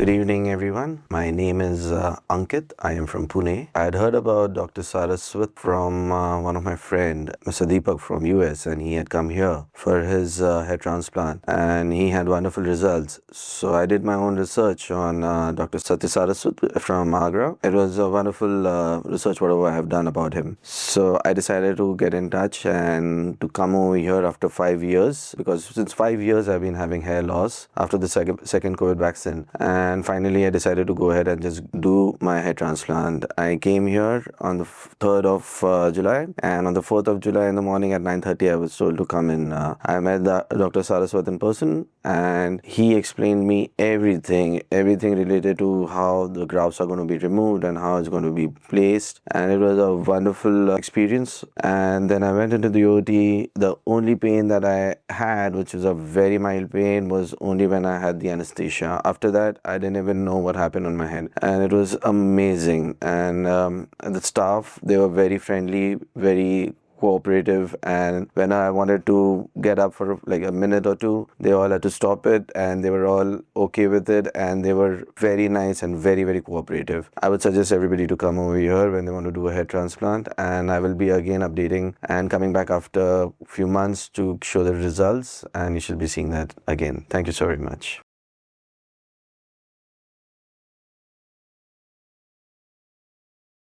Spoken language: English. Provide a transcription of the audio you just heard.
Good evening, everyone. My name is Ankit. I am from Pune. I had heard about Dr. Saraswat from one of my friend, Mr. Deepak from US, and he had come here for his hair transplant, and he had wonderful results. So I did my own research on Dr. Satya Saraswat from Agra. It was a wonderful research, whatever I have done about him. So I decided to get in touch and to come over here after 5 years, because since 5 years I've been having hair loss after the second COVID vaccine. And finally, I decided to go ahead and just do my hair transplant. I came here on the 3rd of July, and on the 4th of July in the morning at 9:30, I was told to come in. I met Dr. Saraswat in person, and he explained me everything related to how the grafts are going to be removed and how it's going to be placed. And it was a wonderful experience. And then I went into the OT. The only pain that I had, which was a very mild pain, was only when I had the anesthesia. After that, I didn't even know what happened on my head, and it was amazing. And the staff, they were very friendly, very cooperative, and when I wanted to get up for like a minute or two, they all had to stop it, and they were all okay with it, and they were very nice and very, very cooperative. I would suggest everybody to come over here when they want to do a hair transplant, and I will be again updating and coming back after a few months to show the results, and you should be seeing that again. Thank you so very much.